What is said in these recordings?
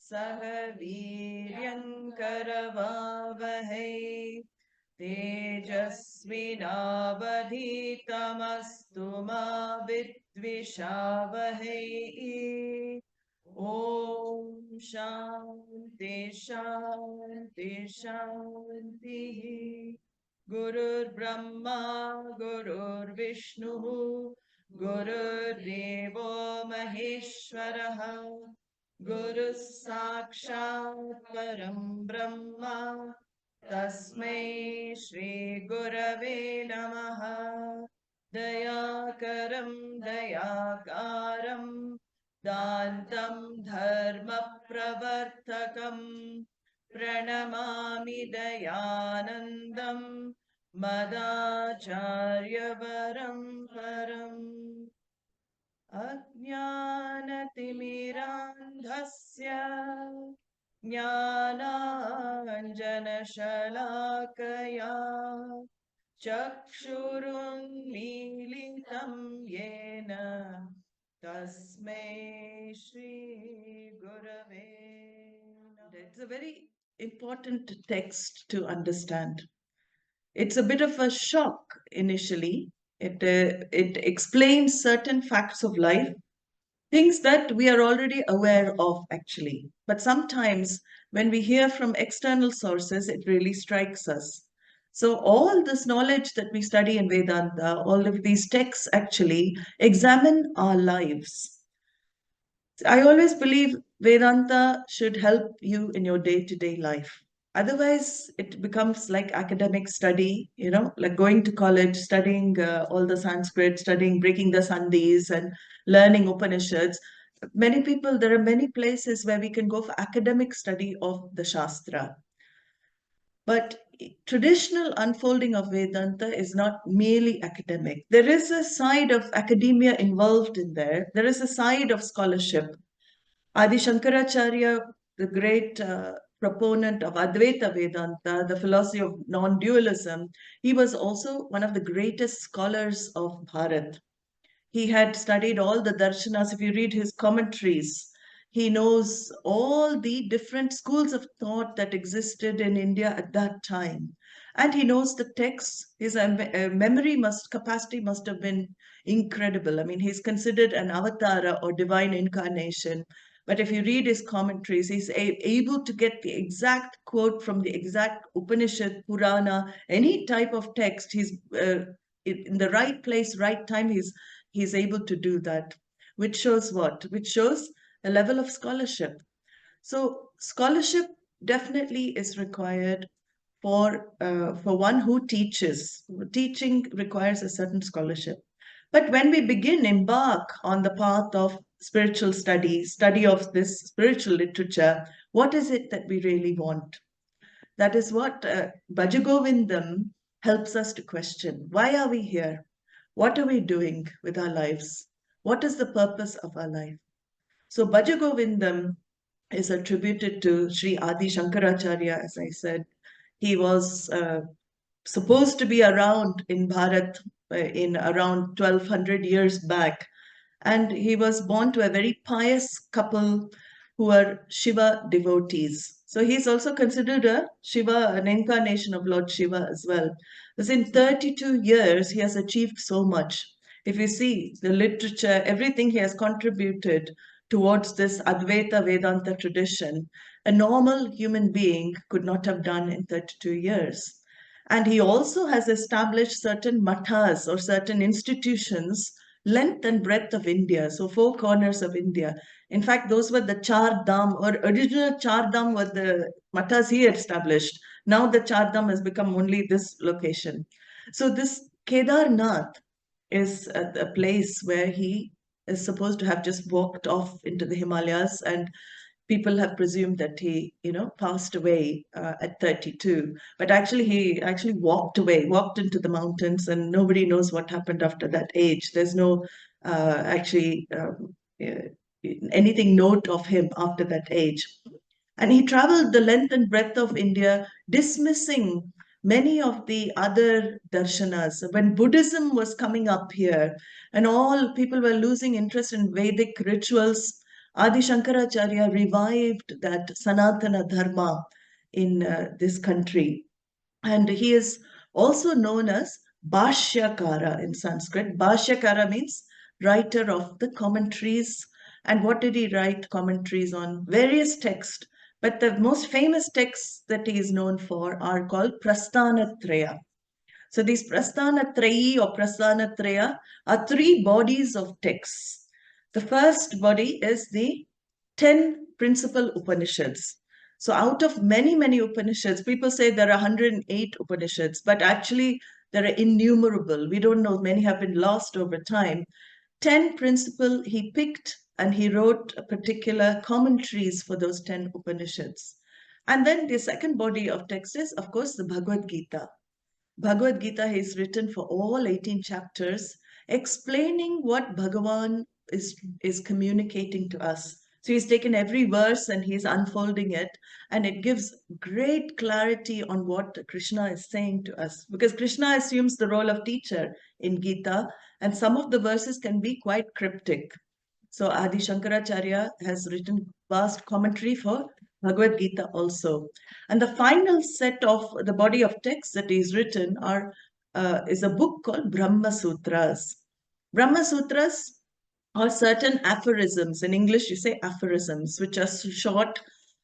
सह वीर्यङ्करवावहै तेजस्विनावधीतमस्तु मा विद्विषावहै ॐ शान्ति शान्ति शान्तिः गुरुर्ब्रह्मा गुरुर्विष्णुः गुरुर्देवो महेश्वरः गुरुः साक्षात् परं ब्रह्म तस्मै श्री गुरवे नमः दयाकरं दयाकारं दान्तं धर्मप्रवर्तकं प्रणमामि दयानन्दं मदाचार्यवरं परम् अज्ञानतिमिरान्धस्य ज्ञानाञ्जनशलाकया चक्षुरुन्मीलितं येन तस्मै श्रीगुरवे नमः. It's a very important text to understand. It's a bit of a shock initially. It explains certain facts of life, things that we are already aware of actually. But sometimes when we hear from external sources, it really strikes us. So all this knowledge that we study in Vedanta, all of these texts actually examine our lives. I always believe Vedanta should help you in your day-to-day life. Otherwise, it becomes like academic study, like going to college, studying all the Sanskrit, studying, breaking the sandhis and learning Upanishads. There are many places where we can go for academic study of the Shastra. But traditional unfolding of Vedanta is not merely academic. There is a side of academia involved in there. There is a side of scholarship. Adi Shankaracharya, the great proponent of Advaita Vedanta, the philosophy of non-dualism, he was also one of the greatest scholars of Bharat. He had studied all the darshanas. If you read his commentaries, he knows all the different schools of thought that existed in India at that time. And he knows the texts. His memory capacity must have been incredible. I mean, he's considered an avatara or divine incarnation. But if you read his commentaries, he's able to get the exact quote from the exact Upanishad, Purana, any type of text. He's in the right place, right time. He's able to do that, which shows what? Which shows a level of scholarship. So scholarship definitely is required for one who teaches. Teaching requires a certain scholarship. But when we embark on the path of spiritual study of this spiritual literature, what is it that we really want? That is what Bhaja Govindam helps us to question. Why are we here? What are we doing with our lives? What is the purpose of our life? So Bhaja Govindam is attributed to Sri Adi Shankaracharya, as I said. He was supposed to be around in Bharat in around 1200 years back. And he was born to a very pious couple who are Shiva devotees. So he's also considered a Shiva, an incarnation of Lord Shiva as well. Because in 32 years, he has achieved so much. If you see the literature, everything he has contributed towards this Advaita Vedanta tradition, a normal human being could not have done in 32 years. And he also has established certain mathas or certain institutions, length and breadth of India, so 4 corners of India. In fact, those were the Char Dham, or original Char Dham were the mathas he established. Now the Char Dham has become only this location. So this Kedarnath is a place where he is supposed to have just walked off into the Himalayas, and people have presumed that he, passed away at 32. But actually, he actually walked into the mountains, and nobody knows what happened after that age. There's no anything note of him after that age. And he traveled the length and breadth of India, dismissing many of the other darshanas. When Buddhism was coming up here and all people were losing interest in Vedic rituals, Adi Shankaracharya revived that Sanatana Dharma in this country. And he is also known as Bhashyakara in Sanskrit. Bhashyakara means writer of the commentaries. And what did he write? Commentaries on various texts. But the most famous texts that he is known for are called Prasthanatraya. So these Prasthanatrayi or Prasthanatraya are three bodies of texts. The first body is the 10 principal Upanishads. So out of many, many Upanishads, people say there are 108 Upanishads, but actually there are innumerable. We don't know, many have been lost over time. 10 principal he picked, and he wrote particular commentaries for those 10 Upanishads. And then the second body of text is, of course, the Bhagavad Gita. Bhagavad Gita is written for all 18 chapters, explaining what Bhagavan is communicating to us. So he's taken every verse and he's unfolding it, and it gives great clarity on what Krishna is saying to us. Because Krishna assumes the role of teacher in Gita, and some of the verses can be quite cryptic. So Adi Shankaracharya has written vast commentary for Bhagavad Gita also. And the final set of the body of texts that is written is a book called Brahma Sutras. Brahma Sutras are certain aphorisms. In English, you say aphorisms, which are short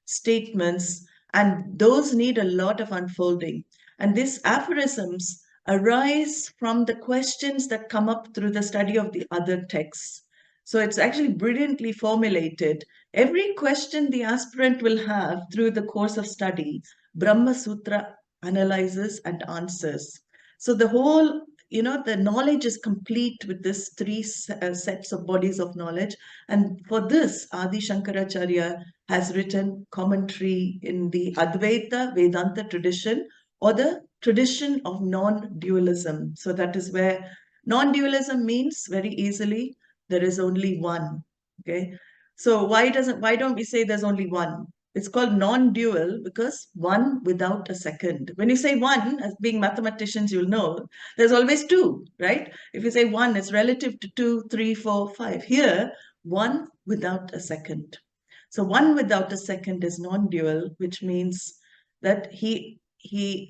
statements, and those need a lot of unfolding. And these aphorisms arise from the questions that come up through the study of the other texts. So it's actually brilliantly formulated. Every question the aspirant will have through the course of study, Brahma Sutra analyzes and answers. So the whole, the knowledge is complete with this three sets of bodies of knowledge. And for this, Adi Shankaracharya has written commentary in the Advaita Vedanta tradition, or the tradition of non-dualism. So that is where non-dualism means, very easily, there is only one. Okay. So why don't we say there's only one? It's called non-dual because one without a second. When you say one, as being mathematicians, you'll know there's always two, right? If you say one, it's relative to 2, 3, 4, 5. Here, one without a second. So one without a second is non-dual, which means that he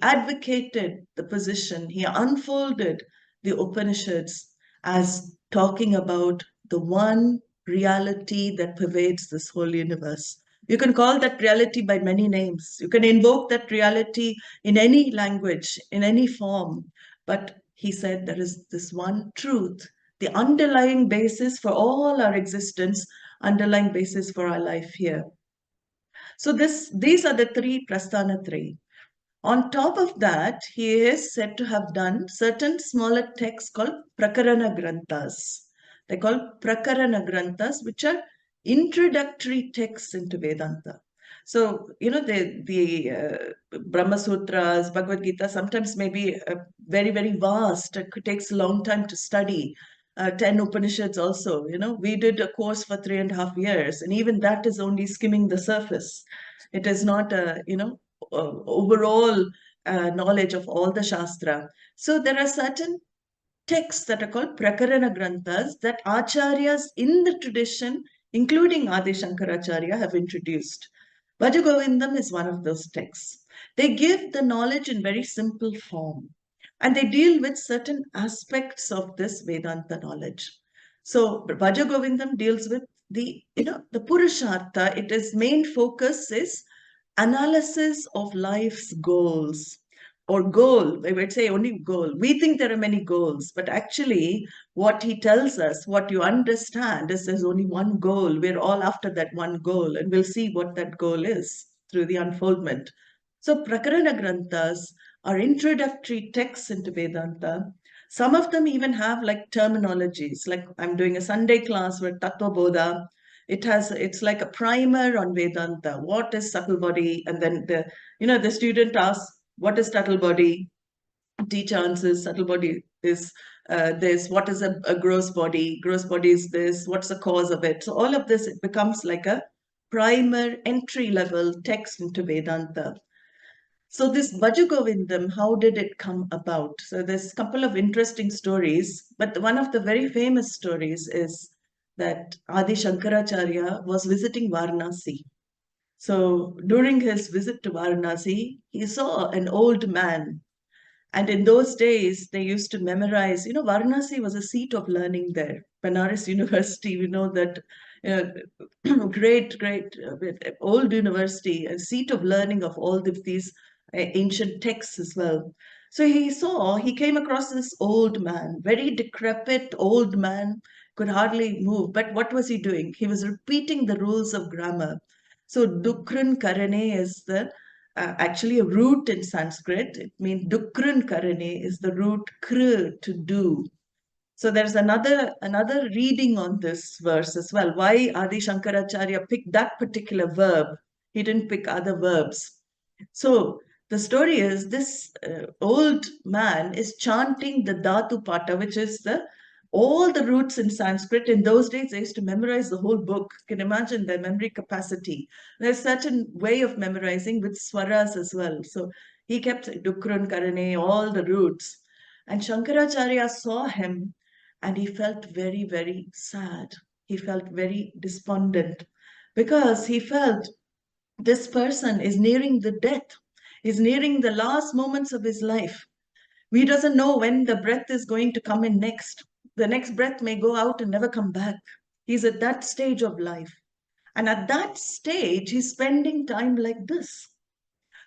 advocated the position, he unfolded the Upanishads as talking about the one reality that pervades this whole universe. You can call that reality by many names. You can invoke that reality in any language, in any form. But he said there is this one truth, the underlying basis for all our existence, underlying basis for our life here. So these are the three Prasthanatraya. On top of that, he is said to have done certain smaller texts called Prakarana Granthas. They're called Prakarana Granthas, which are introductory texts into Vedanta. So, the Brahma Sutras, Bhagavad Gita sometimes may be very, very vast. It takes a long time to study. 10 Upanishads also, we did a course for 3.5 years, and even that is only skimming the surface. It is not overall knowledge of all the shastra. So there are certain texts that are called Prakarana Granthas that acharyas in the tradition, including Adi Shankaracharya, have introduced. Bhaja Govindam is one of those texts. They give the knowledge in very simple form, and they deal with certain aspects of this Vedanta knowledge. So Bhaja Govindam deals with the Purushartha. Its main focus is analysis of life's goals, or goal. We would say only goal. We think there are many goals, but actually what he tells us, what you understand, is there's only one goal. We're all after that one goal, and we'll see what that goal is through the unfoldment. So Prakarana Granthas are introductory texts into Vedanta. Some of them even have like terminologies, like I'm doing a Sunday class with Tattva Bodha. It's like a primer on Vedanta. What is subtle body? And then the student asks, what is subtle body? Teacher answers, subtle body is this. What is a gross body? Gross body is this. What's the cause of it? So all of this, it becomes like a primer, entry level text into Vedanta. So this Bhaja Govindam, how did it come about? So there's a couple of interesting stories, but one of the very famous stories is that Adi Shankaracharya was visiting Varanasi. So during his visit to Varanasi, he saw an old man. And in those days, they used to memorize. Varanasi was a seat of learning there. Benares University, we know that great, great, old university, a seat of learning of all of these ancient texts as well. So he came across this old man, very decrepit old man, could hardly move. But what was he doing? He was repeating the rules of grammar. So Dukran Karane is actually a root in Sanskrit. It means Dukran Karane is the root kr, to do. So there's another reading on this verse as well. Why Adi Shankaracharya picked that particular verb? He didn't pick other verbs. So the story is this old man is chanting the Dhatu Pata, which is all the roots in Sanskrit. In those days, they used to memorize the whole book. You can imagine their memory capacity. There's such a way of memorizing with swaras as well. So he kept Dukrun Karane, all the roots. And Shankaracharya saw him and he felt very, very sad. He felt very despondent because he felt this person is nearing the death, is nearing the last moments of his life. We doesn't know when the breath is going to come in next. The next breath may go out and never come back. He's at that stage of life. And at that stage, he's spending time like this.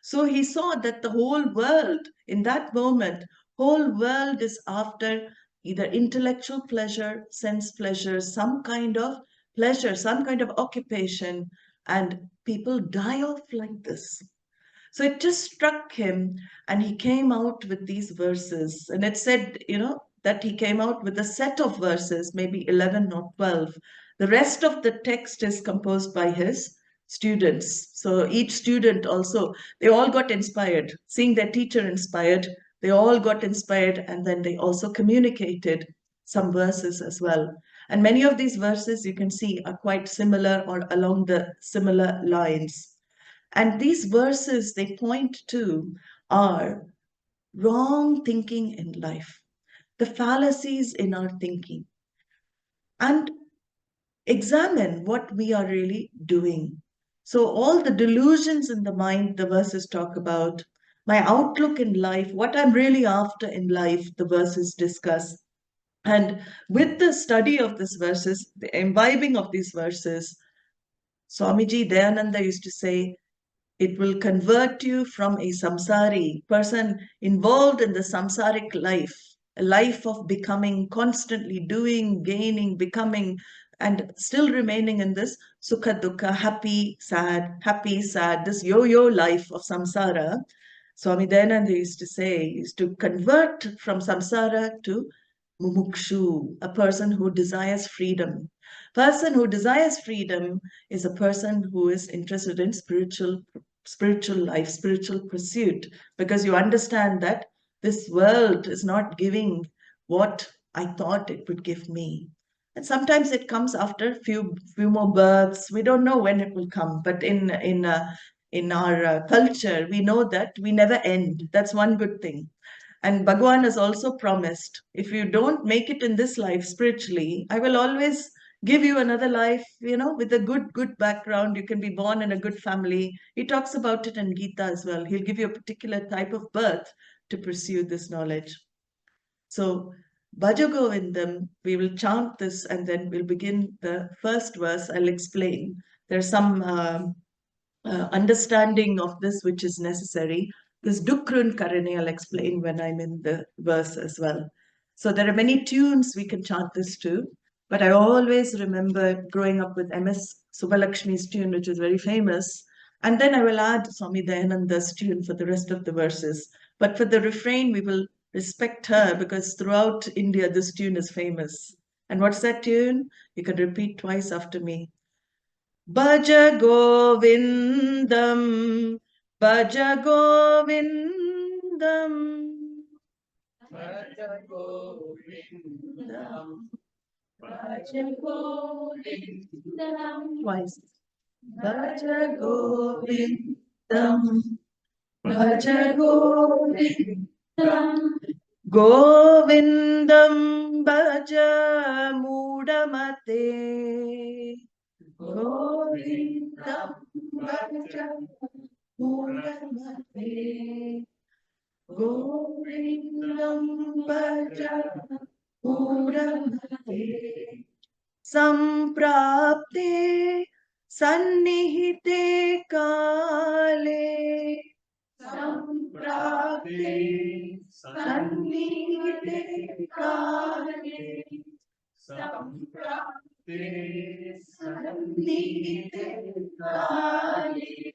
So he saw that the whole world, in that moment, whole world is after either intellectual pleasure, sense pleasure, some kind of pleasure, some kind of occupation, and people die off like this. So it just struck him, and he came out with these verses. And it said, that he came out with a set of verses, maybe 11 or 12. The rest of the text is composed by his students. So each student also, they all got inspired, seeing their teacher inspired, they all got inspired, and then they also communicated some verses as well. And many of these verses you can see are quite similar or along the similar lines. And these verses they point to are wrong thinking in life, the fallacies in our thinking, and examine what we are really doing. So, all the delusions in the mind, the verses talk about, my outlook in life, what I'm really after in life, the verses discuss. And with the study of these verses, the imbibing of these verses, Swamiji Dayananda used to say, it will convert you from a saṁsārī, person involved in the samsaric life, a life of becoming, constantly doing, gaining, becoming, and still remaining in this sukha dukkha, happy, sad, this yo-yo life of samsara. Swami Dayananda used to say, is to convert from samsara to mumukṣu, a person who desires freedom. Person who desires freedom is a person who is interested in spiritual life, spiritual pursuit, because you understand that this world is not giving what I thought it would give me. And sometimes it comes after few more births. We don't know when it will come, but in our culture, we know that we never end. That's one good thing. And Bhagwan has also promised, if you don't make it in this life spiritually, I will always give you another life, with a good background. You can be born in a good family. He talks about it in Gita as well. He'll give you a particular type of birth to pursue this knowledge. So, Bhaja Govindam, we will chant this and then we'll begin the first verse. I'll explain. There's some understanding of this which is necessary. This Dukrun Karane, I'll explain when I'm in the verse as well. So there are many tunes we can chant this to, but I always remember growing up with M.S. Subbalakshmi's tune, which is very famous, and then I will add Swami Dayananda's tune for the rest of the verses. But for the refrain, we will respect her because throughout India, this tune is famous. And what's that tune? You can repeat twice after me. Bhaja Govindam, Bhaja Govindam, Bhaja Govindam, Bhaja Govindam, twice. Bhaja Govindam, Bhaja Govindam, Govindam Bhaja Mudamate. Govindam Bhaja Mudamate. Govindam Bhaja Mudamate. Samprapte Sannihite Kale. Samprapte Sannihite Kale. Samprapte Sannihite Kale.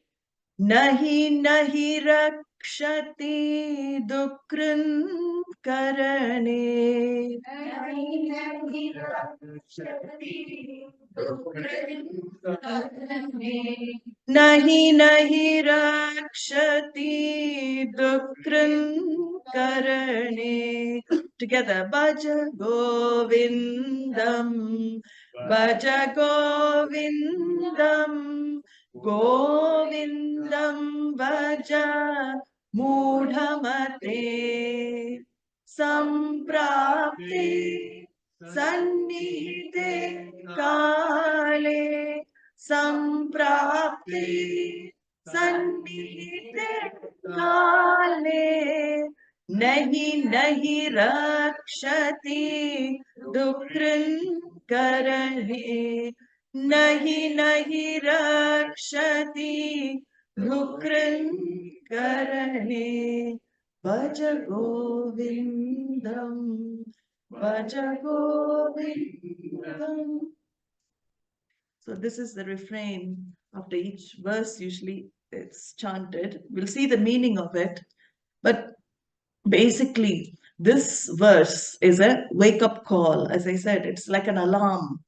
Nahi nahi rakshati dukran karane. Nahi nahi rakshati dukran karane. Nahi nahi rakshati dukran karane. Together, Bhaja Govindam, Bhaja Govindam, Govindam Bhaja Mudhamate Samprapte Sannihite Kale Samprapte Sannihite Kale Nahi nahi rakshati dukran karane Nahi nahi rakshati dukran karane Bhaja Govindam Bhaja Govindam. So this is the refrain. After each verse, usually it's chanted. We'll see the meaning of it. But basically, this verse is a wake up call. As I said, it's like an alarm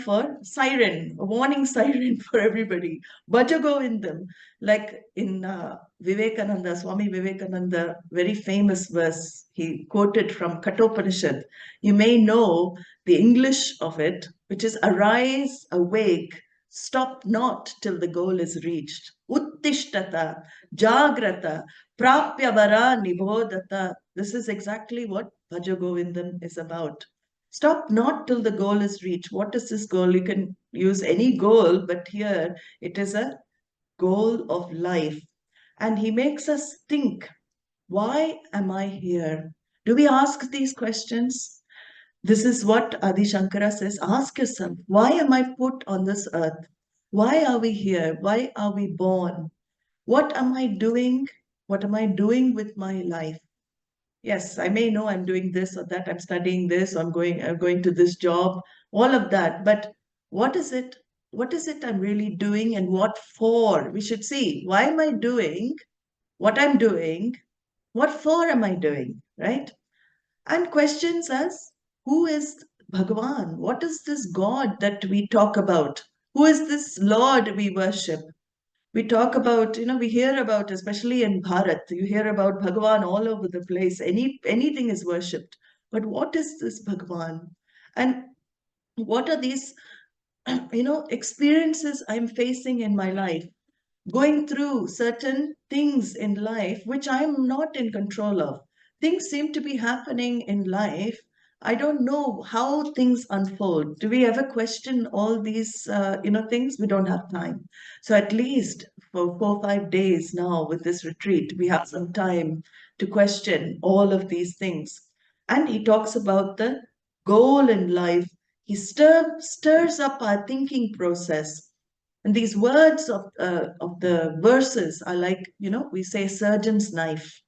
for siren, a warning siren for everybody. Bhaja Govindam, like in Vivekananda, Swami Vivekananda, very famous verse he quoted from Kathopanishad. You may know the English of it, which is arise, awake, stop not till the goal is reached. Uttishtata, Jagrata, Prapya Vara Nibodata. This is exactly what Bhaja Govindam is about. Stop not till the goal is reached. What is this goal? You can use any goal, but here it is a goal of life. And he makes us think, why am I here? Do we ask these questions? This is what Adi Shankara says. Ask yourself, why am I put on this earth? Why are we here? Why are we born? What am I doing? What am I doing with my life? Yes, I may know I'm doing this or that, I'm studying this, I'm going to this job, all of that. But what is it? What is it I'm really doing and what for? We should see, why am I doing what I'm doing? What for am I doing? Right? And questions us, who is Bhagavan? What is this God that we talk about? Who is this Lord we worship? We talk about, we hear about, especially in Bharat, you hear about Bhagavan all over the place. Anything is worshipped. But what is this Bhagavan? And what are these, experiences I'm facing in my life? Going through certain things in life which I'm not in control of. Things seem to be happening in life. I don't know how things unfold. Do we ever question all these, things? We don't have time. So at least for 4 or 5 days now with this retreat, we have some time to question all of these things. And he talks about the goal in life. He stirs up our thinking process, and these words of the verses are like, we say surgeon's knife.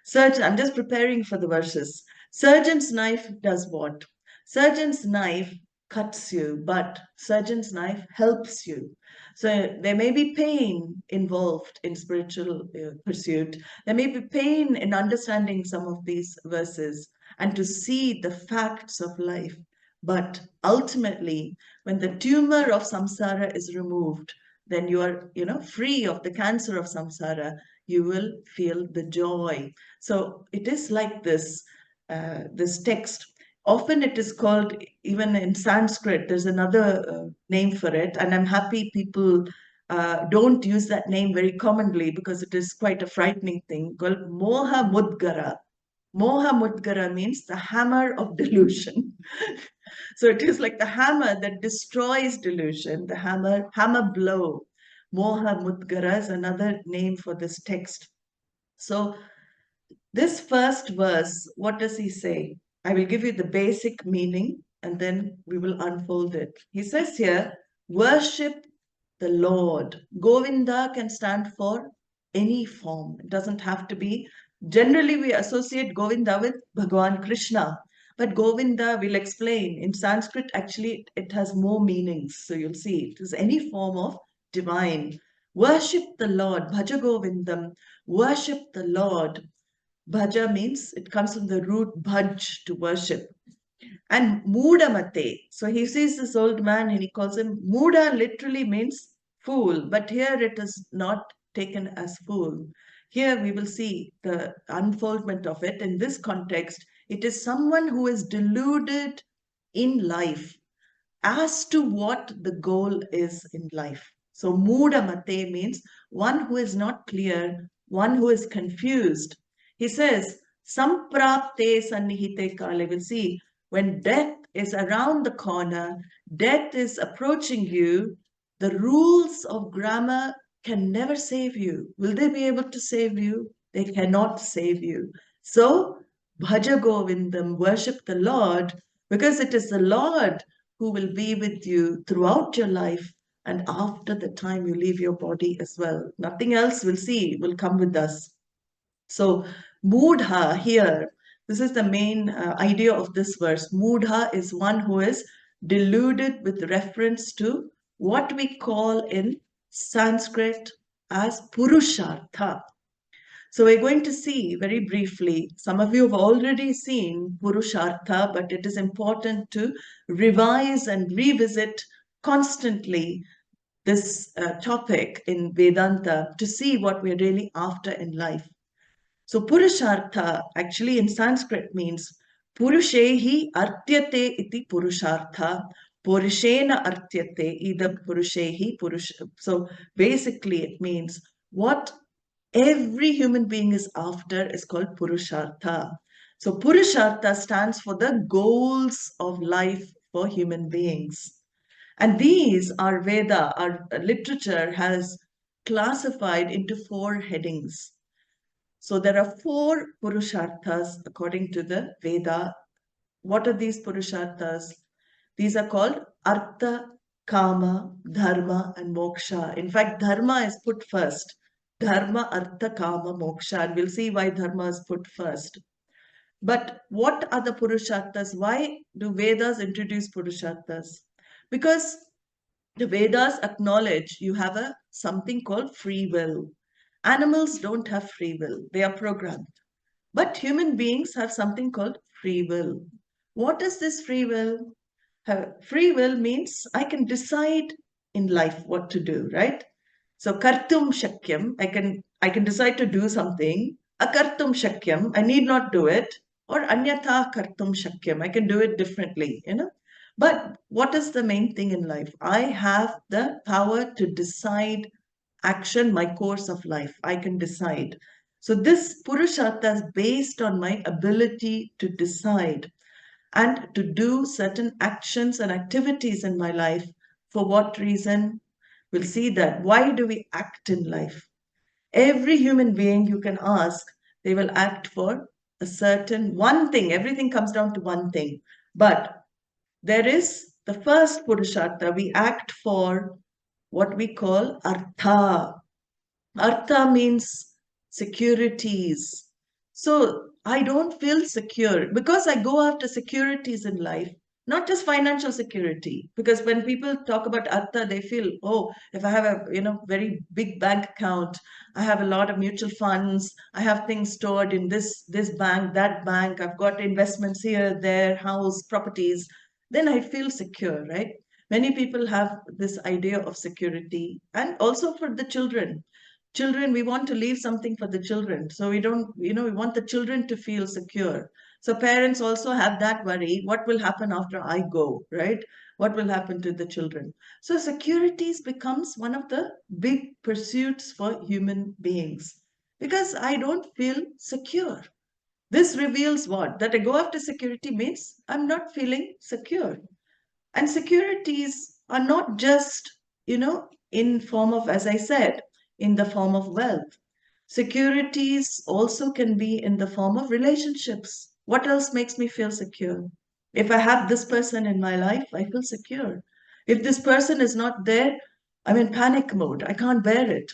Surgeon, I'm just preparing for the verses. Surgeon's knife does what? Surgeon's knife cuts you, but surgeon's knife helps you. So there may be pain involved in spiritual pursuit. There may be pain in understanding some of these verses and to see the facts of life. But ultimately, when the tumor of samsara is removed, then you are, free of the cancer of samsara. You will feel the joy. So it is like this, this text. Often it is called, even in Sanskrit, there's another name for it. And I'm happy people don't use that name very commonly because it is quite a frightening thing, called Moha Mudgara. Moha Mudgara means the hammer of delusion. So it is like the hammer that destroys delusion, the hammer blow. Moha Mudgara is another name for this text. So this first verse, what does he say? I will give you the basic meaning and then we will unfold it. He says here, worship the Lord. Govinda can stand for any form. It doesn't have to be. Generally, we associate Govinda with Bhagavan Krishna. But Govinda, we'll explain. In Sanskrit, actually, it has more meanings. So you'll see it is any form of divine. Worship the Lord. Bhaja Govindam. Worship the Lord. Bhaja means it comes from the root bhaj, to worship. And Muda Mate. So he sees this old man and he calls him Muda, literally means fool. But here it is not taken as fool. Here we will see the unfoldment of it. In this context, it is someone who is deluded in life as to what the goal is in life. So Muda Mate means one who is not clear, one who is confused. He says, Samprapte Sannihite Kale. We'll see when death is around the corner, death is approaching you, the rules of grammar can never save you. Will they be able to save you? They cannot save you. So, Bhaja Govindam, worship the Lord, because it is the Lord who will be with you throughout your life and after the time you leave your body as well. Nothing else will come with us. So, Mudha here, this is the main idea of this verse. Mudha is one who is deluded with reference to what we call in Sanskrit as Purushartha. So we're going to see very briefly, some of you have already seen Purushartha, but it is important to revise and revisit constantly this topic in Vedanta to see what we're really after in life. So Purushartha actually in Sanskrit means Purushehi artyate iti Purushartha. Purushena artyate ida Purushehi Purush. So basically it means what every human being is after is called Purushartha. So Purushartha stands for the goals of life for human beings. And these are Veda, our literature has classified into 4 headings. So there are 4 Purusharthas according to the Veda. What are these Purusharthas? These are called Artha, Kama, Dharma, and Moksha. In fact, Dharma is put first. Dharma, Artha, Kama, Moksha. And we'll see why Dharma is put first. But what are the Purusharthas? Why do Vedas introduce Purusharthas? Because the Vedas acknowledge you have something called free will. Animals don't have free will, they are programmed. But human beings have something called free will. What is this free will? Free will means I can decide in life what to do, right? So kartum shakyam, I can decide to do something. Akartum shakyam, I need not do it. Or anyatha kartum shakyam, I can do it differently, But what is the main thing in life? I have the power to decide action, my course of life. I can decide. So this Purushartha is based on my ability to decide and to do certain actions and activities in my life. For what reason? We'll see that. Why do we act in life? Every human being you can ask, they will act for a certain one thing. Everything comes down to one thing. But there is the first Purushartha. We act for what we call Artha. Artha means securities. So I don't feel secure because I go after securities in life, not just financial security. Because when people talk about Artha, they feel, oh, if I have a very big bank account, I have a lot of mutual funds, I have things stored in this bank, that bank, I've got investments here, there, house, properties, then I feel secure, right? Many people have this idea of security, and also for the children, we want to leave something for the children, so we don't we want the children to feel secure. So parents also have that worry, what will happen after I go, right? What will happen to the children? So securities becomes one of the big pursuits for human beings, because I don't feel secure. This reveals what? That I go after security means I'm not feeling secure. And securities are not just, in form of, as I said, in the form of wealth. Securities also can be in the form of relationships. What else makes me feel secure? If I have this person in my life, I feel secure. If this person is not there, I'm in panic mode. I can't bear it,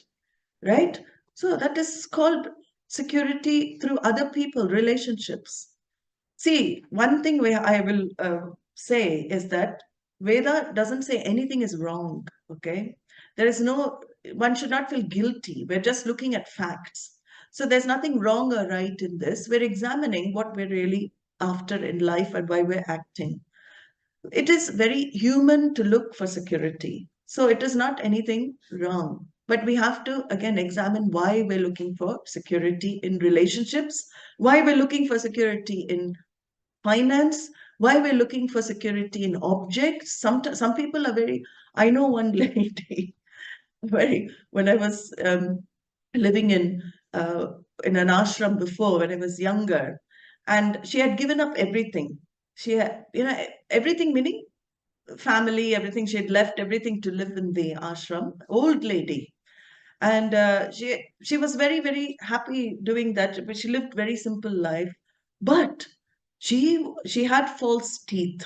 right? So that is called security through other people, relationships. See, one thing where I will say is that Veda doesn't say anything is wrong, okay? There is no, one should not feel guilty. We're just looking at facts. So there's nothing wrong or right in this. We're examining what we're really after in life and why we're acting. It is very human to look for security. So it is not anything wrong. But we have to again examine why we're looking for security in relationships, why we're looking for security in finance, why we're looking for security in objects. Some people are very, I know one lady, very, when I was living in an ashram before, when I was younger, and she had given up everything. She had, everything meaning family, everything. She had left everything to live in the ashram, old lady. And she was very, very happy doing that, but she lived very simple life. But she had false teeth.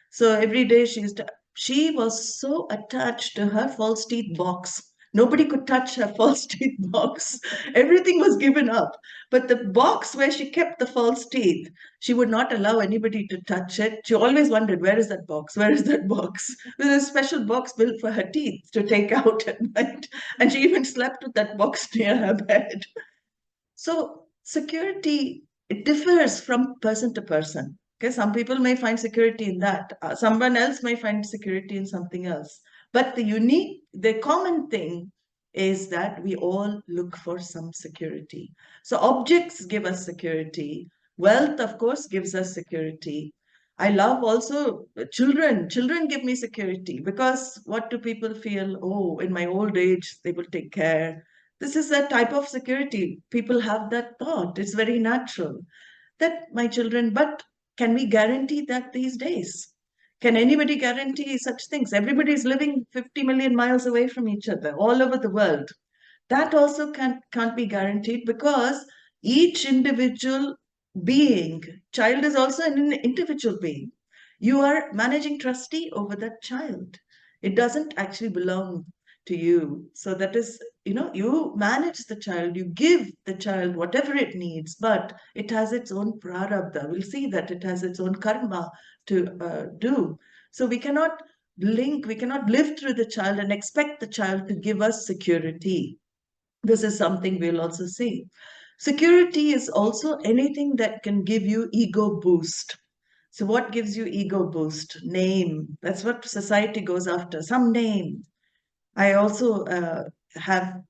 So every day she was so attached to her false teeth box. Nobody could touch her false teeth box. Everything was given up. But the box where she kept the false teeth, she would not allow anybody to touch it. She always wondered, where is that box? Where is that box? There's a special box built for her teeth to take out at night. And she even slept with that box near her bed. So security, it differs from person to person. Okay, some people may find security in that. Someone else may find security in something else. But the common thing is that we all look for some security. So objects give us security. Wealth, of course, gives us security. I love also children. Children give me security because what do people feel? Oh, in my old age, they will take care. This is a type of security. People have that thought. It's very natural that my children, but can we guarantee that these days? Can anybody guarantee such things? Everybody is living 50 million miles away from each other, all over the world. That also can't be guaranteed because each individual being, child is also an individual being. You are managing trustee over that child. It doesn't actually belong to you. So that is, you manage the child, you give the child whatever it needs, but it has its own prarabdha. We'll see that it has its own karma to do. So we cannot live through the child and expect the child to give us security. This is something we'll also see. Security is also anything that can give you ego boost. So what gives you ego boost? Name. That's what society goes after, some name. I also have,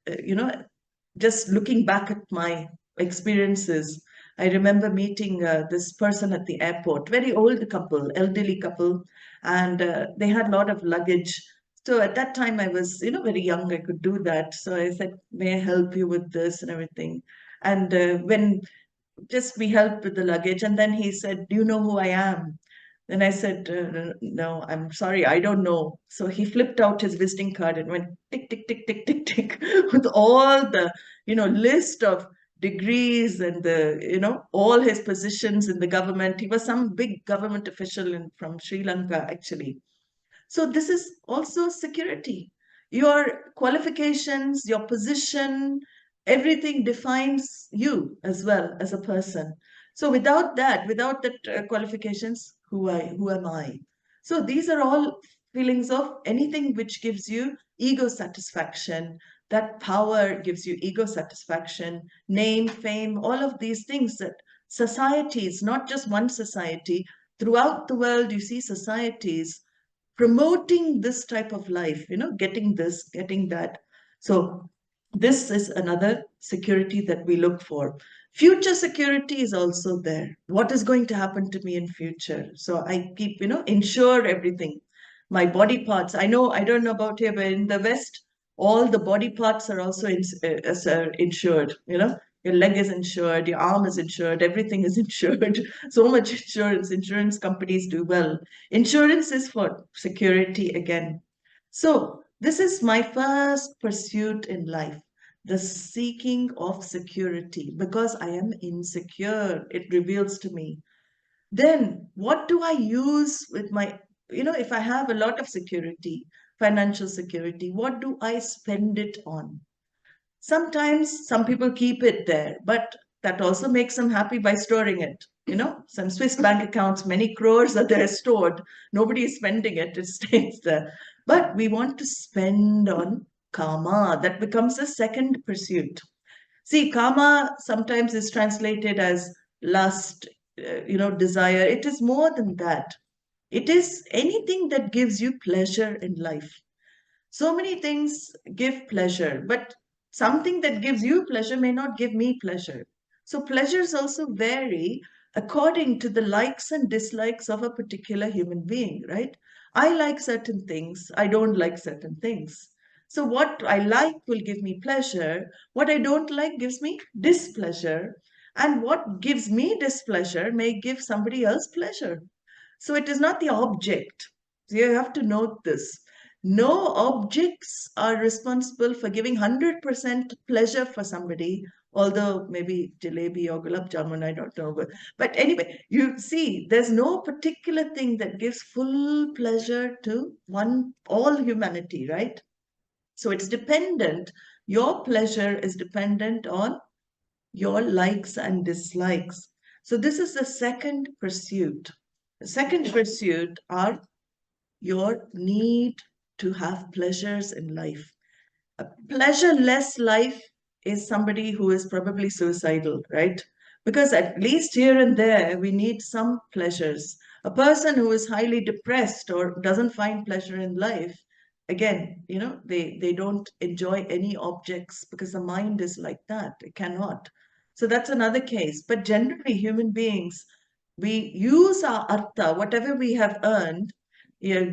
just looking back at my experiences, I remember meeting this person at the airport, very old couple, elderly couple, and they had a lot of luggage. So at that time, I was, very young, I could do that. So I said, may I help you with this and everything? And when just we helped with the luggage, and then he said, do you know who I am? Then I said, no, I'm sorry, I don't know. So he flipped out his visiting card and went tick, tick, tick, tick, tick, tick, with all the, list of degrees and all his positions in the government. He was some big government official from Sri Lanka, actually. So this is also security. Your qualifications, your position, everything defines you as well as a person. So without that qualifications, who am I? So these are all feelings of anything which gives you ego satisfaction. That power gives you ego satisfaction, name, fame, all of these things that societies, not just one society, throughout the world, you see societies promoting this type of life, getting this, getting that. So this is another security that we look for. Future security is also there. What is going to happen to me in future? So I keep, insure everything. My body parts. I don't know about here, but in the West, all the body parts are also insured, Your leg is insured, your arm is insured, everything is insured. So much insurance. Insurance companies do well. Insurance is for security again. So, this is my first pursuit in life, the seeking of security, because I am insecure. It reveals to me. Then, what do I use with my, if I have a lot of security, financial security, what do I spend it on? Sometimes some people keep it there, but that also makes them happy by storing it. Some Swiss bank accounts, many crores are there stored. Nobody is spending it, it stays there. But we want to spend on karma. That becomes a second pursuit. See, karma sometimes is translated as lust, desire. It is more than that. It is anything that gives you pleasure in life. So many things give pleasure, but something that gives you pleasure may not give me pleasure. So pleasures also vary according to the likes and dislikes of a particular human being, right? I like certain things, I don't like certain things. So what I like will give me pleasure, what I don't like gives me displeasure, and what gives me displeasure may give somebody else pleasure. So it is not the object. So you have to note this. No objects are responsible for giving 100% pleasure for somebody, although maybe jalebi or gulab jamun, I don't know. But anyway, you see, there's no particular thing that gives full pleasure to all humanity, right? So it's dependent. Your pleasure is dependent on your likes and dislikes. So this is the second pursuit. The second pursuit are your need to have pleasures in life. A pleasureless life is somebody who is probably suicidal, right? Because at least here and there, we need some pleasures. A person who is highly depressed or doesn't find pleasure in life, again, they don't enjoy any objects because the mind is like that. It cannot. So that's another case. But generally, human beings, we use our artha, whatever we have earned,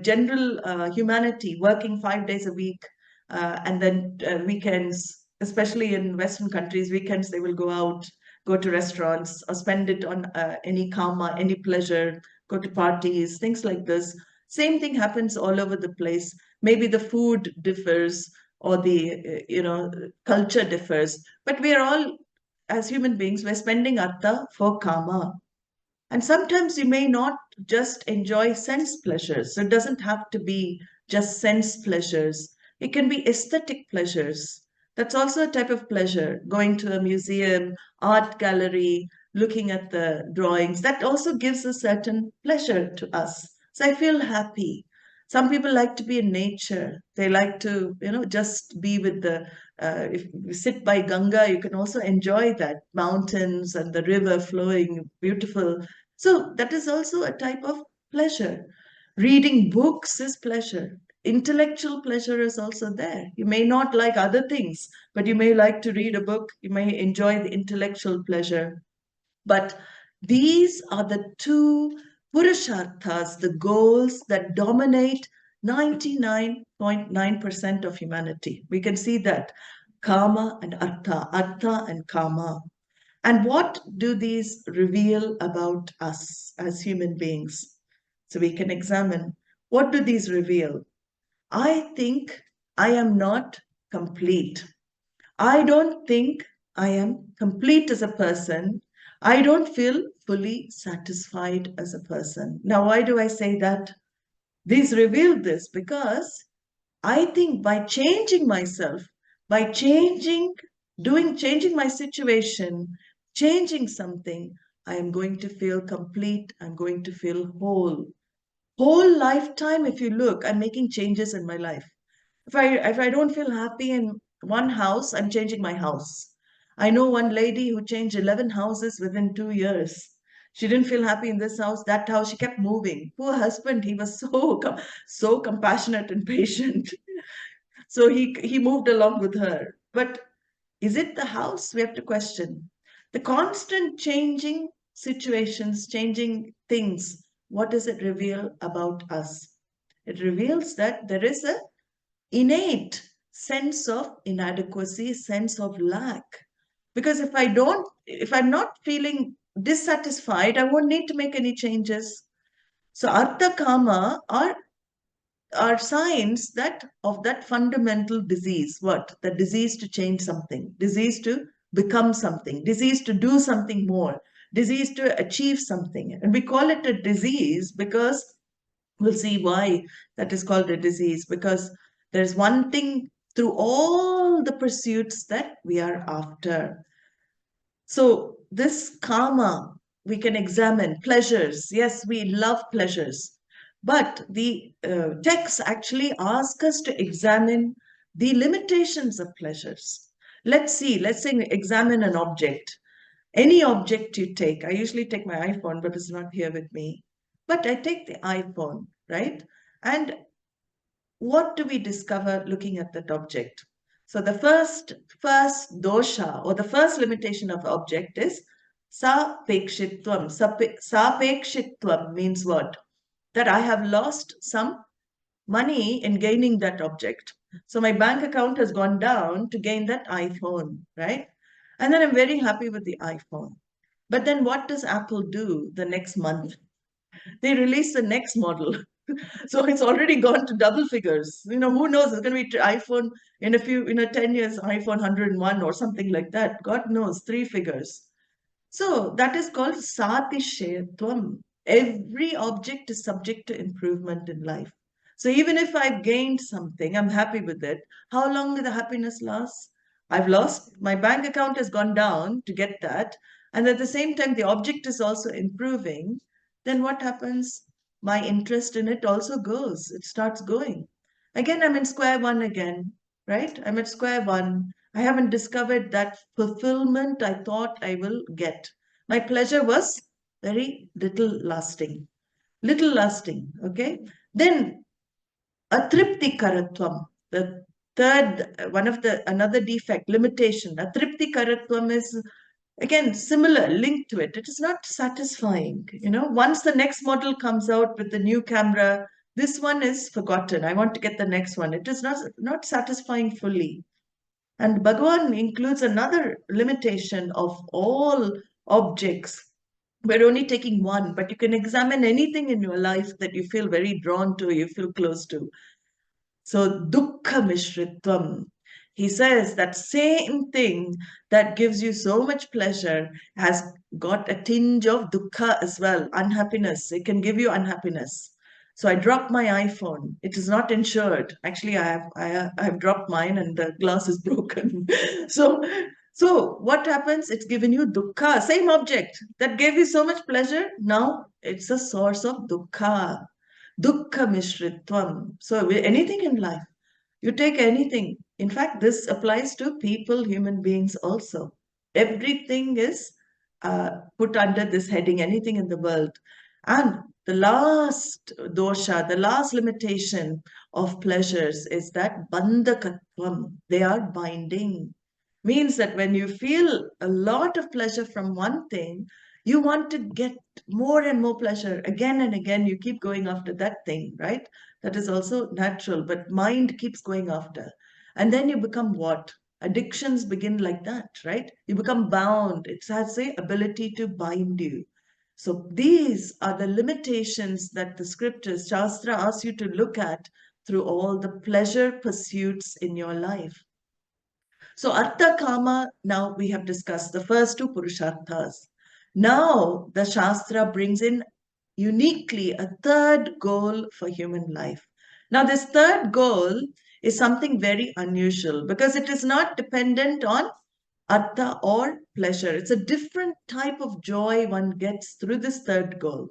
general humanity, working 5 days a week, and then weekends, especially in Western countries, weekends they will go out, go to restaurants, or spend it on any karma, any pleasure, go to parties, things like this. Same thing happens all over the place. Maybe the food differs or the culture differs, but we are all, as human beings, we're spending artha for karma. And sometimes you may not just enjoy sense pleasures. So it doesn't have to be just sense pleasures. It can be aesthetic pleasures. That's also a type of pleasure. Going to a museum, art gallery, looking at the drawings, that also gives a certain pleasure to us. So I feel happy. Some people like to be in nature. They like to, just be with if you sit by Ganga, you can also enjoy that mountains and the river flowing, beautiful. So that is also a type of pleasure. Reading books is pleasure. Intellectual pleasure is also there. You may not like other things, but you may like to read a book. You may enjoy the intellectual pleasure. But these are the two purusharthas, the goals that dominate 99.9% of humanity. We can see that karma and artha and karma. And what do these reveal about us as human beings? So we can examine, what do these reveal? I think I am not complete. I don't think I am complete as a person. I don't feel fully satisfied as a person. Now, why do I say that? These reveal this because I think by changing myself, by changing my situation, changing something, I am going to feel complete. I'm going to feel whole. Whole lifetime, if you look, I'm making changes in my life. If I don't feel happy in one house, I'm changing my house. I know one lady who changed 11 houses within 2 years. She didn't feel happy in this house, that house. She kept moving. Poor husband, he was so compassionate and patient. So he moved along with her. But is it the house? We have to question. The constant changing situations, changing things, what does it reveal about us? It reveals that there is a innate sense of inadequacy, sense of lack. Because if I'm not feeling dissatisfied, I won't need to make any changes. So artha kama are signs that of that fundamental disease. What? The disease to change something, disease to become something, disease to do something more, disease to achieve something. And we call it a disease because we'll see why that is called a disease, because there's one thing through all the pursuits that we are after. So, this karma, we can examine pleasures. Yes, we love pleasures. But the texts actually ask us to examine the limitations of pleasures. Let's say examine an object. Any object you take, I usually take my iPhone, but it's not here with me. But I take the iPhone, right? And what do we discover looking at that object? So the first dosha or the first limitation of the object is sapekshitvam. Sapekshitvam means what? That I have lost some money in gaining that object. So my bank account has gone down to gain that iPhone, right? And then I'm very happy with the iPhone. But then what does Apple do the next month? They release the next model. So it's already gone to double figures. Who knows? It's going to be iPhone in 10 years, iPhone 101 or something like that. God knows, three figures. So that is called satishayatvam. Every object is subject to improvement in life. So even if I've gained something, I'm happy with it. How long will the happiness last? I've lost, my bank account has gone down to get that. And at the same time, the object is also improving. Then what happens? My interest in it also goes. It starts going. Again, I'm in square one again, right? I'm at square one. I haven't discovered that fulfillment I thought I will get. My pleasure was very little lasting. Little lasting, okay? Then atripti karatvam, the third, another defect, limitation. Atripti karatvam is again similar, linked to it. It is not satisfying. Once the next model comes out with the new camera, this one is forgotten. I want to get the next one. It is not satisfying fully. And Bhagavan includes another limitation of all objects. We're only taking one, but you can examine anything in your life that you feel very drawn to, you feel close to. So, dukkha mishritvam. He says that same thing that gives you so much pleasure has got a tinge of dukkha as well, unhappiness. It can give you unhappiness. So I dropped my iPhone. It is not insured. Actually, I have dropped mine and the glass is broken. so so what happens? It's given you dukkha, same object that gave you so much pleasure. Now it's a source of dukkha. Dukkha mishritvam. So anything in life, you take anything. In fact, this applies to people, human beings also. Everything is put under this heading, anything in the world. And the last dosha, the last limitation of pleasures is that bandhakatvam. They are binding. Means that when you feel a lot of pleasure from one thing, you want to get more and more pleasure again and again. You keep going after that thing, right? That is also natural, but mind keeps going after. And then you become what? Addictions begin like that, right? You become bound. It has the ability to bind you. So these are the limitations that the scriptures, Shastra, asks you to look at through all the pleasure pursuits in your life. So Artha Kama, now we have discussed the first two Purusharthas. Now the Shastra brings in uniquely a third goal for human life. Now this third goal is something very unusual because it is not dependent on Artha or pleasure. It's a different type of joy one gets through this third goal.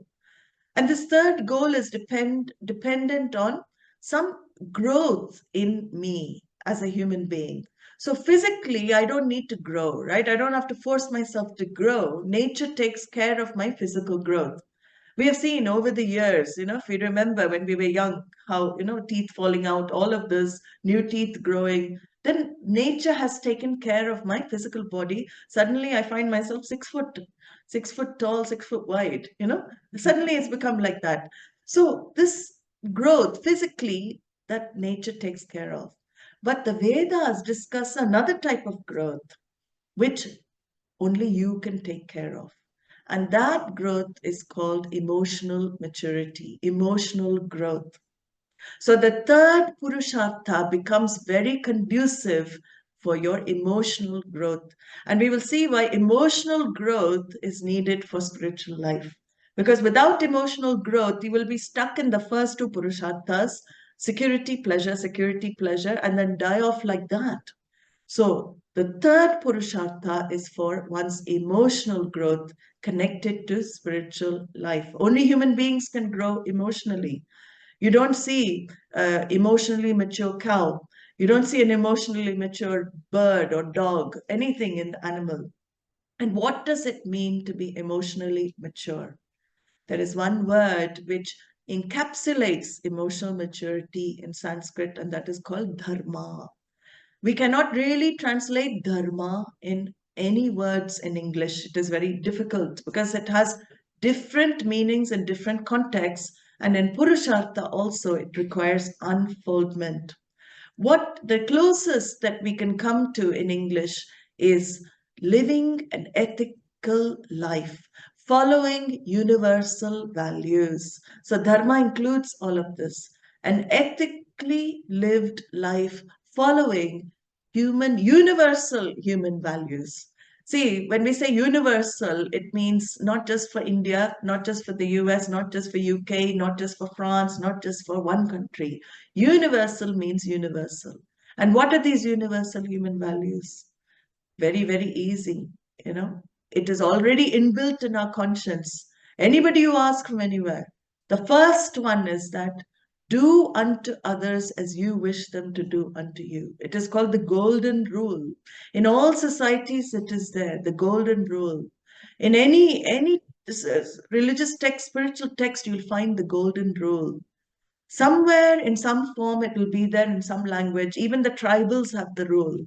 And this third goal is dependent on some growth in me as a human being. So physically, I don't need to grow, right? I don't have to force myself to grow. Nature takes care of my physical growth. We have seen over the years, if you remember when we were young, how, teeth falling out, all of this, new teeth growing, then nature has taken care of my physical body. Suddenly I find myself 6 foot, 6 foot tall, 6 foot wide. Suddenly it's become like that. So this growth physically, that nature takes care of. But the Vedas discuss another type of growth, which only you can take care of. And that growth is called emotional maturity, emotional growth. So the third Purushartha becomes very conducive for your emotional growth. And we will see why emotional growth is needed for spiritual life. Because without emotional growth, you will be stuck in the first two Purusharthas, security, pleasure, and then die off like that. So the third Purushartha is for one's emotional growth connected to spiritual life. Only human beings can grow emotionally. You don't see emotionally mature cow. You don't see an emotionally mature bird or dog, anything in the animal. And what does it mean to be emotionally mature? There is one word which encapsulates emotional maturity in Sanskrit, and that is called dharma. We cannot really translate dharma in any words in English. It is very difficult because it has different meanings in different contexts. And in Purushartha also, it requires unfoldment. What the closest that we can come to in English is living an ethical life, following universal values. So, dharma includes all of this. An ethically lived life following universal human values. See, when we say universal, it means not just for India, not just for the US, not just for UK, not just for France, not just for one country. Universal means universal. And what are these universal human values? Very, very easy. You know, it is already inbuilt in our conscience. Anybody you ask from anywhere, the first one is that do unto others as you wish them to do unto you. It is called the golden rule. In all societies, it is there, the golden rule. In any religious text, spiritual text, you'll find the golden rule. Somewhere in some form, it will be there in some language. Even the tribals have the rule.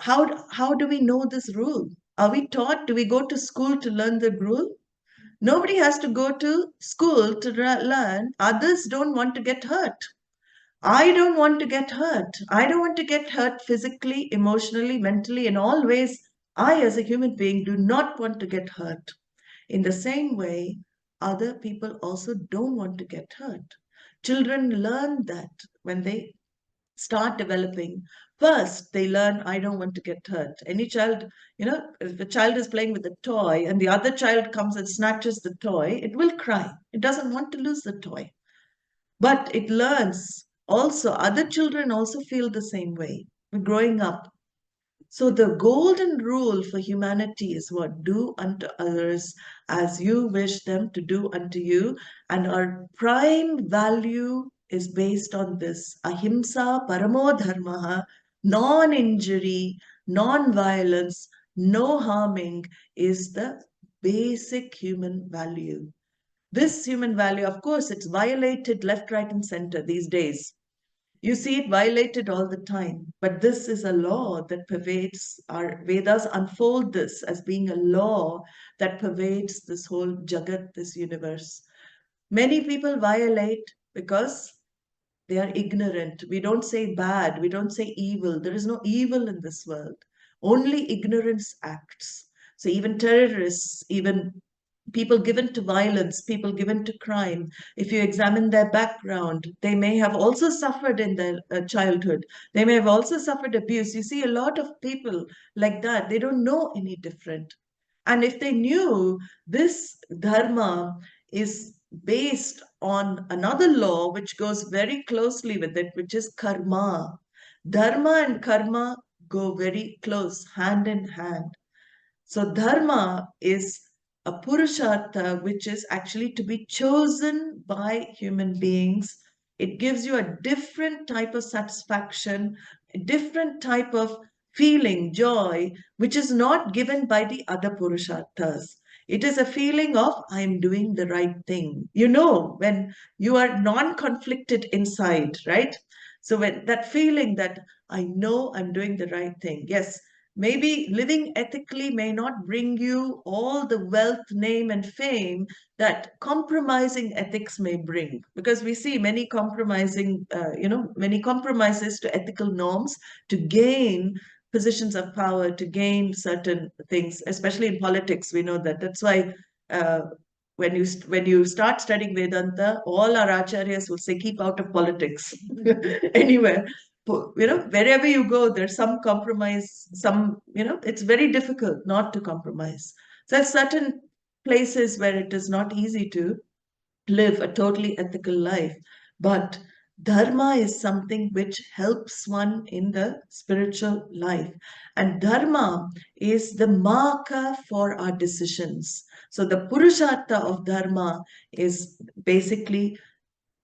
How do we know this rule? Are we taught? Do we go to school to learn the rule? Nobody has to go to school to learn. Others don't want to get hurt. I don't want to get hurt. I don't want to get hurt physically, emotionally, mentally, in all ways. I, as a human being, do not want to get hurt. In the same way, other people also don't want to get hurt. Children learn that when they start developing. First, they learn, I don't want to get hurt. Any child, if a child is playing with a toy and the other child comes and snatches the toy, it will cry. It doesn't want to lose the toy. But it learns also, other children also feel the same way growing up. So the golden rule for humanity is what? Do unto others as you wish them to do unto you. And our prime value is based on this. Ahimsa paramo dharmaha, non-injury, non-violence, no harming is the basic human value. This human value, of course, it's violated left, right, and center these days. You see it violated all the time. But this is a law that pervades our Vedas, unfold this as being a law that pervades this whole Jagat, this universe. Many people violate because they are ignorant. We don't say bad, we don't say evil. There is no evil in this world. Only ignorance acts. So even terrorists, even people given to violence, people given to crime, if you examine their background, they may have also suffered in their childhood. They may have also suffered abuse. You see a lot of people like that, they don't know any different. And if they knew this dharma is based on another law which goes very closely with it, which is karma. Dharma and karma go very close, hand in hand. So dharma is a purushartha which is actually to be chosen by human beings. It gives you a different type of satisfaction, a different type of feeling, joy, which is not given by the other purusharthas. It is a feeling of, I am doing the right thing. You know, when you are non-conflicted inside, right? So when that feeling that I know I'm doing the right thing. Yes, maybe living ethically may not bring you all the wealth, name, and fame that compromising ethics may bring. Because we see many many compromises to ethical norms to gain positions of power to gain certain things, especially in politics. We know that. That's why uh, when you start studying Vedanta, all our acharyas will say, keep out of politics anywhere. Wherever you go, there's some compromise, it's very difficult not to compromise. So there's certain places where it is not easy to live a totally ethical life. But Dharma is something which helps one in the spiritual life. And Dharma is the marker for our decisions. So the Purushartha of Dharma is basically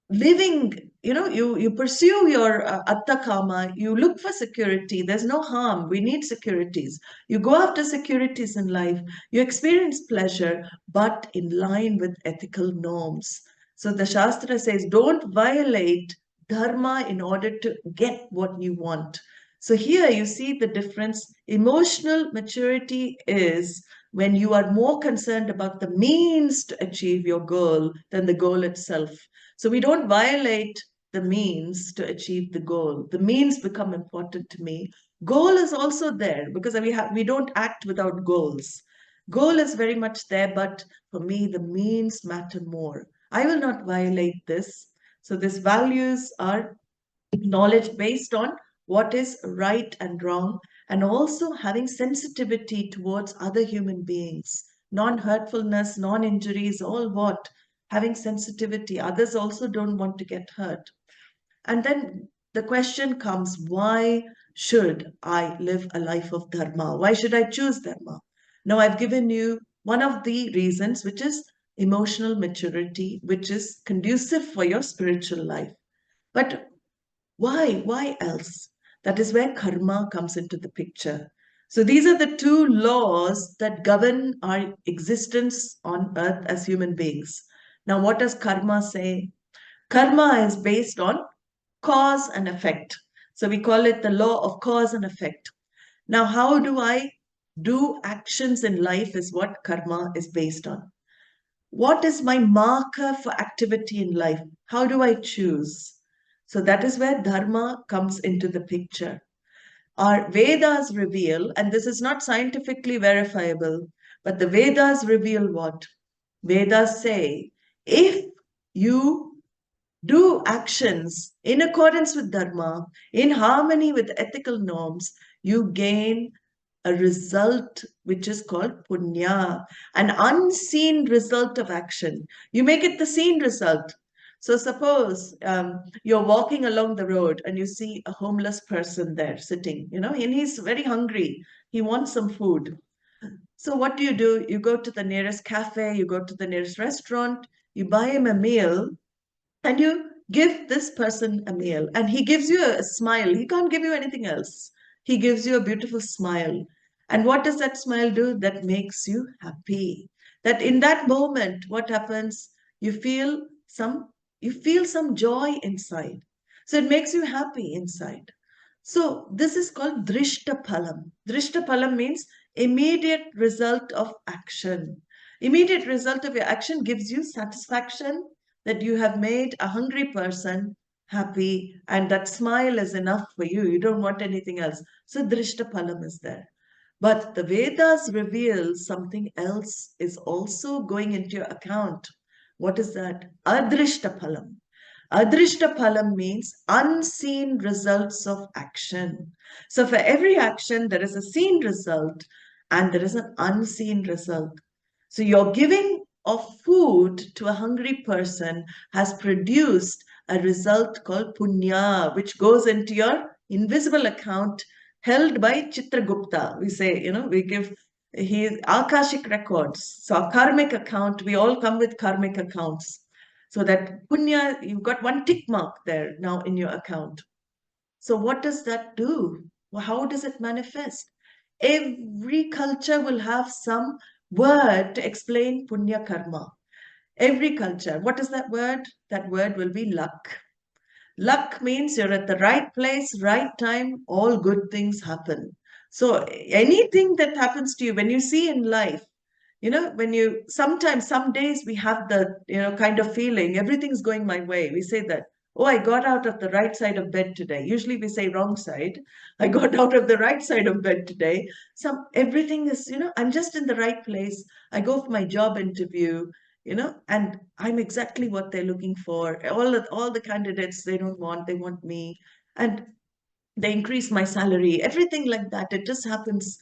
living, you pursue your atta kama, you look for security. There's no harm. We need securities. You go after securities in life. You experience pleasure, but in line with ethical norms. So the Shastra says, don't violate dharma in order to get what you want. So here you see the difference. Emotional maturity is when you are more concerned about the means to achieve your goal than the goal itself. So we don't violate the means to achieve the goal. The means become important to me. Goal is also there because we don't act without goals. Goal is very much there, but for me, the means matter more. I will not violate this. So these values are knowledge based on what is right and wrong, and also having sensitivity towards other human beings, non-hurtfulness, non-injuries, all what? Having sensitivity. Others also don't want to get hurt. And then the question comes, why should I live a life of dharma? Why should I choose dharma? Now, I've given you one of the reasons, which is emotional maturity, which is conducive for your spiritual life. But why? Why else? That is where karma comes into the picture. So these are the two laws that govern our existence on earth as human beings. Now, what does karma say? Karma is based on cause and effect. So we call it the law of cause and effect. Now, how do I do actions in life is what karma is based on. What is my marker for activity in life? How do I choose? So that is where Dharma comes into the picture. Our Vedas reveal, and this is not scientifically verifiable, but the Vedas reveal what? Vedas say, if you do actions in accordance with Dharma, in harmony with ethical norms, you gain a result which is called punya, an unseen result of action. You make it the seen result. So suppose you're walking along the road and you see a homeless person there sitting, and he's very hungry. He wants some food. So what do? You go to the nearest cafe, you go to the nearest restaurant, you buy him a meal, and you give this person a meal, and he gives you a smile. He can't give you anything else. He gives you a beautiful smile. And what does that smile do? That makes you happy. That in that moment, what happens? You feel some you feel some joy inside. So it makes you happy inside. So this is called drishta phalam. Drishta phalam means immediate result of action. Immediate result of your action gives you satisfaction that you have made a hungry person happy, and that smile is enough for you. You don't want anything else. So drishta phalam is there. But the Vedas reveal something else is also going into your account. What is that? Adrishta phalam. Adrishta phalam means unseen results of action. So for every action, there is a seen result and there is an unseen result. So your giving of food to a hungry person has produced a result called punya, which goes into your invisible account held by Chitragupta. We say, we give Akashic records. So our karmic account, we all come with karmic accounts. So that punya, you've got one tick mark there now in your account. So what does that do? Well, how does it manifest? Every culture will have some word to explain punya karma. Every culture. What is that word? That word will be luck. Luck means you're at the right place, right time, all good things happen. So anything that happens to you, when you see in life, when sometimes, some days we have the, kind of feeling, everything's going my way. We say that, Oh, I got out of the right side of bed today. Usually we say wrong side. I got out of the right side of bed today. Everything is, I'm just in the right place. I go for my job interview, and I'm exactly what they're looking for. All the candidates they don't want, they want me. And they increase my salary, everything like that. It just happens,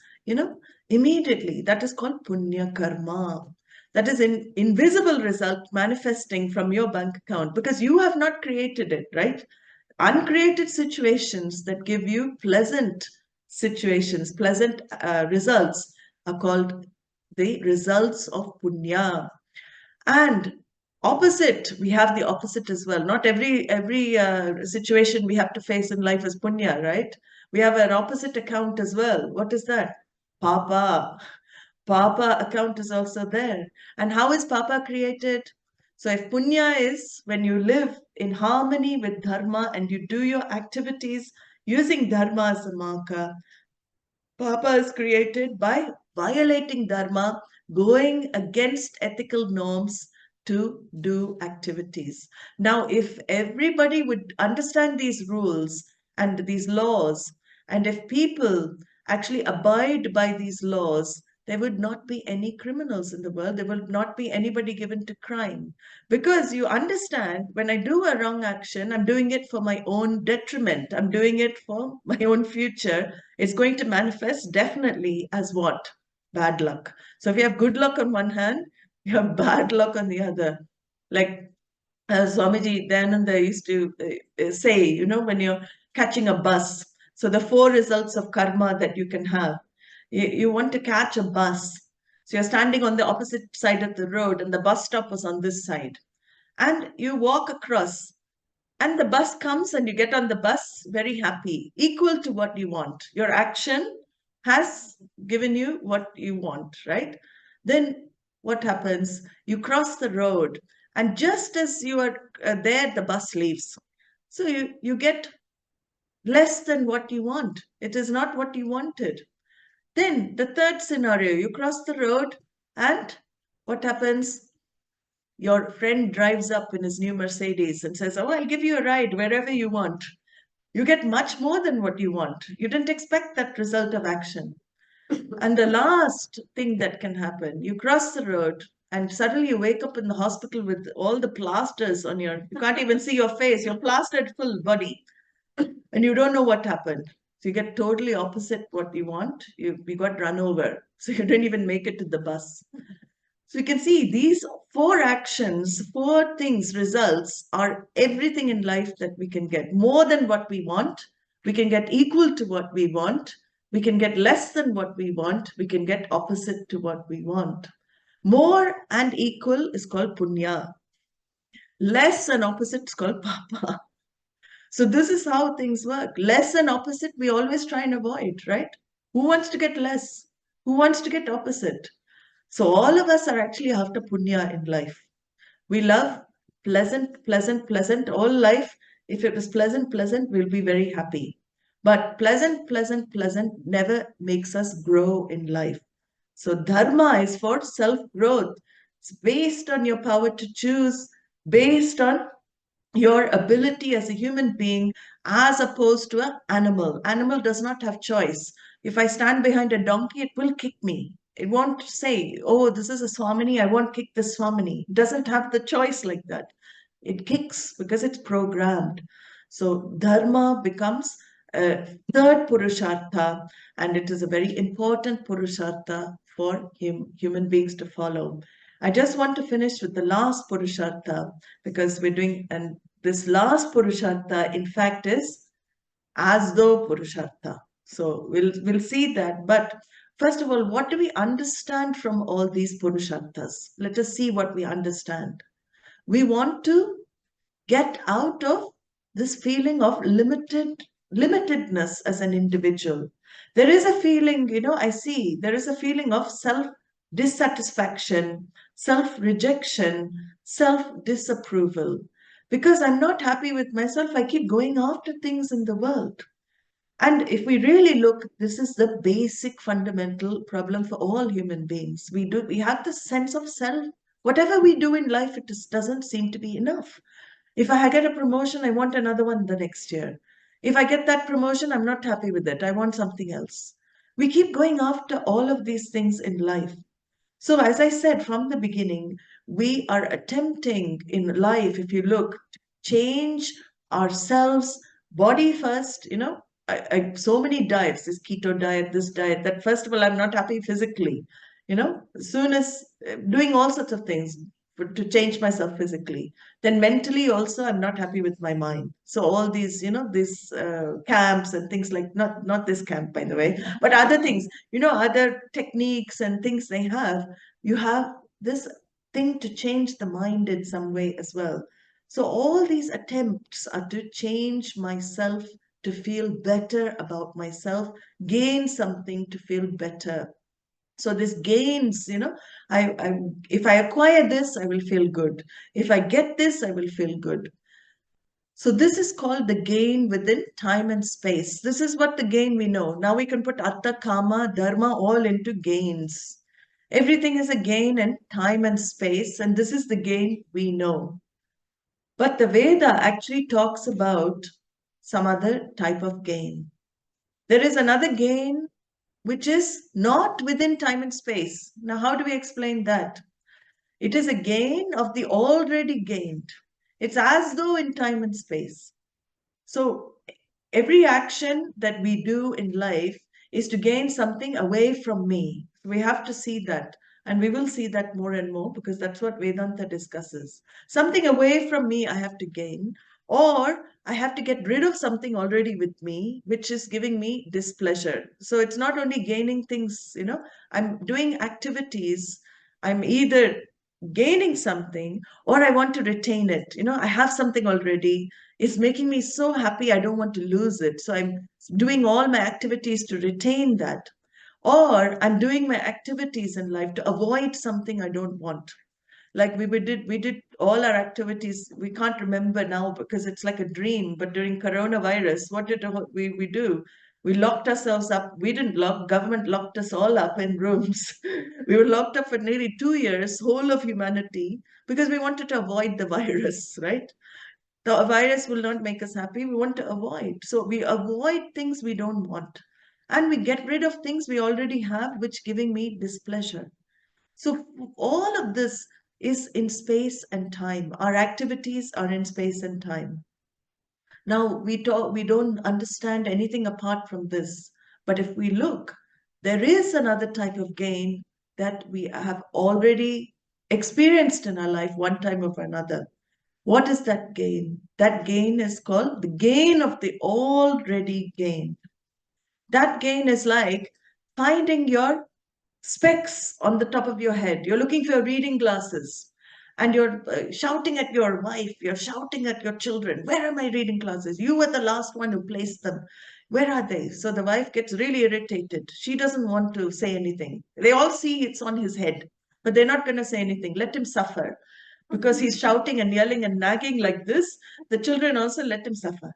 immediately. That is called punya karma. That is an invisible result manifesting from your bank account because you have not created it, right? Uncreated situations that give you pleasant situations, pleasant results are called the results of punya. And opposite, we have the opposite as well. Not every situation we have to face in life is punya, right? We have an opposite account as well. What is that? Papa. Papa account is also there. And how is Papa created? So if punya is when you live in harmony with dharma and you do your activities using dharma as a marker, Papa is created by violating dharma, going against ethical norms to do activities. Now, if everybody would understand these rules and these laws, and if people actually abide by these laws, there would not be any criminals in the world. There will not be anybody given to crime. Because you understand, when I do a wrong action, I'm doing it for my own detriment. I'm doing it for my own future. It's going to manifest definitely as what? Bad luck. So if you have good luck on one hand, you have bad luck on the other. Like Swamiji Dayananda used to say, when you're catching a bus, so the four results of karma that you can have. You want to catch a bus. So you're standing on the opposite side of the road and the bus stop was on this side. And you walk across and the bus comes and you get on the bus very happy, equal to what you want. Your action has given you what you want, right? Then what happens? You cross the road, and just as you are there, the bus leaves. So you get less than what you want. It is not what you wanted. Then the third scenario, you cross the road, and what happens? Your friend drives up in his new Mercedes and says, "Oh, I'll give you a ride wherever you want." You get much more than what you want. You didn't expect that result of action. And the last thing that can happen, you cross the road and suddenly you wake up in the hospital with all the plasters on you can't even see your face, you're plastered full body, and you don't know what happened. So you get totally opposite what you want. You got run over. So you didn't even make it to the bus. So you can see these four actions, four things, results are everything in life that we can get. More than what we want, we can get equal to what we want, we can get less than what we want, we can get opposite to what we want. More and equal is called punya. Less and opposite is called papa. So this is how things work. Less and opposite, we always try and avoid, right? Who wants to get less? Who wants to get opposite? So all of us are actually after punya in life. We love pleasant, pleasant, pleasant. All life, if it is pleasant, pleasant, we'll be very happy. But pleasant, pleasant, pleasant never makes us grow in life. So dharma is for self-growth. It's based on your power to choose, based on your ability as a human being as opposed to an animal. Animal does not have choice. If I stand behind a donkey, it will kick me. It won't say, "Oh, this is a Swamini, I won't kick this Swamini." It doesn't have the choice like that. It kicks because it's programmed. So dharma becomes a third purushartha, and it is a very important purushartha for human beings to follow. I just want to finish with the last purushartha because we're doing, and this last purushartha, in fact, is as though purushartha. So we'll see that. But first of all, what do we understand from all these purusharthas? Let us see what we understand. We want to get out of this feeling of limitedness as an individual. There is a feeling, I see there is a feeling of self dissatisfaction, self rejection, self disapproval. Because I'm not happy with myself, I keep going after things in the world. And if we really look, this is the basic fundamental problem for all human beings. We have this sense of self. Whatever we do in life, it just doesn't seem to be enough. If I get a promotion, I want another one the next year. If I get that promotion, I'm not happy with it. I want something else. We keep going after all of these things in life. So, as I said from the beginning, we are attempting in life, if you look, to change ourselves, body first, so many diets, this keto diet, this diet, that first of all, I'm not happy physically, as soon as doing all sorts of things to change myself physically. Then mentally also, I'm not happy with my mind. So all these, these camps and things like, not this camp, by the way, but other things, other techniques and things they have, you have this thing to change the mind in some way as well. So all these attempts are to change myself, to feel better about myself, gain something to feel better. So this gains, I if I acquire this, I will feel good. If I get this, I will feel good. So this is called the gain within time and space. This is what the gain we know. Now we can put Atta, Kama, Dharma all into gains. Everything is a gain in time and space, and this is the gain we know. But the Veda actually talks about some other type of gain. There is another gain which is not within time and space. Now, how do we explain that? It is a gain of the already gained. It's as though in time and space. So every action that we do in life is to gain something away from me. We have to see that. And we will see that more and more because that's what Vedanta discusses. Something away from me I have to gain, or I have to get rid of something already with me, which is giving me displeasure. So it's not only gaining things, I'm doing activities. I'm either gaining something or I want to retain it. I have something already. It's making me so happy. I don't want to lose it. So I'm doing all my activities to retain that. Or I'm doing my activities in life to avoid something I don't want. Like we did all our activities. We can't remember now because it's like a dream. But during coronavirus, what did we do? We locked ourselves up. We didn't lock, government locked us all up in rooms. We were locked up for nearly 2 years, whole of humanity, because we wanted to avoid the virus, right? The virus will not make us happy. We want to avoid. So we avoid things we don't want. And we get rid of things we already have, which giving me displeasure. So all of this is in space and time. Our activities are in space and time. Now we don't understand anything apart from this. But if we look, there is another type of gain that we have already experienced in our life one time or another. What is that gain? That gain is called the gain of the already gained. That gain is like finding your specs on the top of your head. You're looking for your reading glasses and you're shouting at your wife, you're shouting at your children, where are my reading glasses? You were the last one who placed them. Where are they? So the wife gets really irritated. She doesn't want to say anything. They all see it's on his head, but they're not going to say anything. Let him suffer because he's shouting and yelling and nagging like this. The children also let him suffer.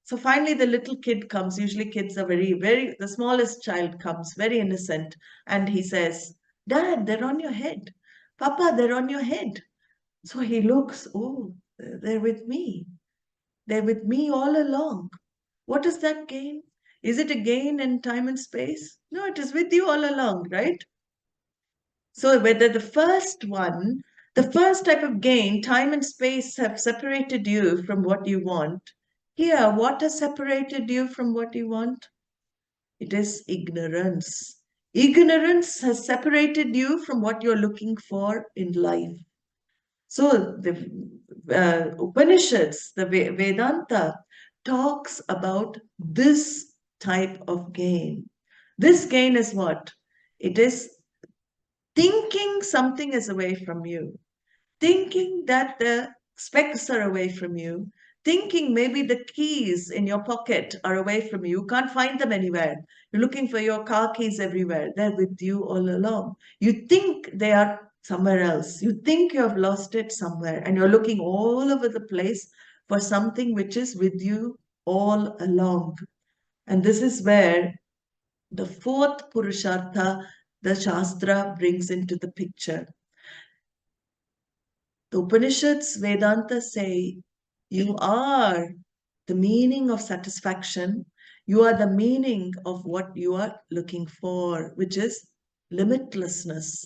So finally, the little kid comes. Usually, kids are the smallest child comes, very innocent, and he says, Dad, they're on your head. Papa, they're on your head. So he looks, oh, they're with me. They're with me all along. What is that gain? Is it a gain in time and space? No, it is with you all along, right? So whether the first type of gain, time and space have separated you from what you want. Here, what has separated you from what you want? It is ignorance. Ignorance has separated you from what you're looking for in life. So the Upanishads, the Vedanta, talks about this type of gain. This gain is what? It is thinking something is away from you, thinking that the specs are away from you, thinking maybe the keys in your pocket are away from you, you can't find them anywhere. You're looking for your car keys everywhere. They're with you all along. You think they are somewhere else. You think you have lost it somewhere, and you're looking all over the place for something which is with you all along. And this is where the fourth Purushartha, the Shastra, brings into the picture. The Upanishads, Vedanta say You are the meaning of satisfaction. You are the meaning of what you are looking for, which is limitlessness.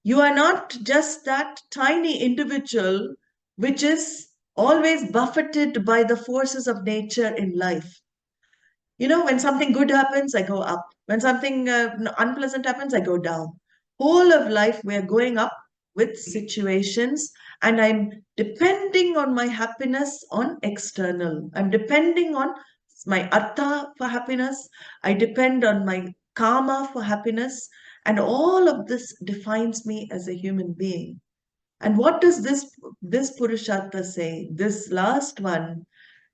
You are not just that tiny individual which is always buffeted by the forces of nature in life. When something good happens, I go up. When something unpleasant happens, I go down. Whole of life, we're going up with situations, and I'm depending on my happiness on external. I'm depending on my artha for happiness. I depend on my karma for happiness. And all of this defines me as a human being. And what does this Purushartha say? This last one,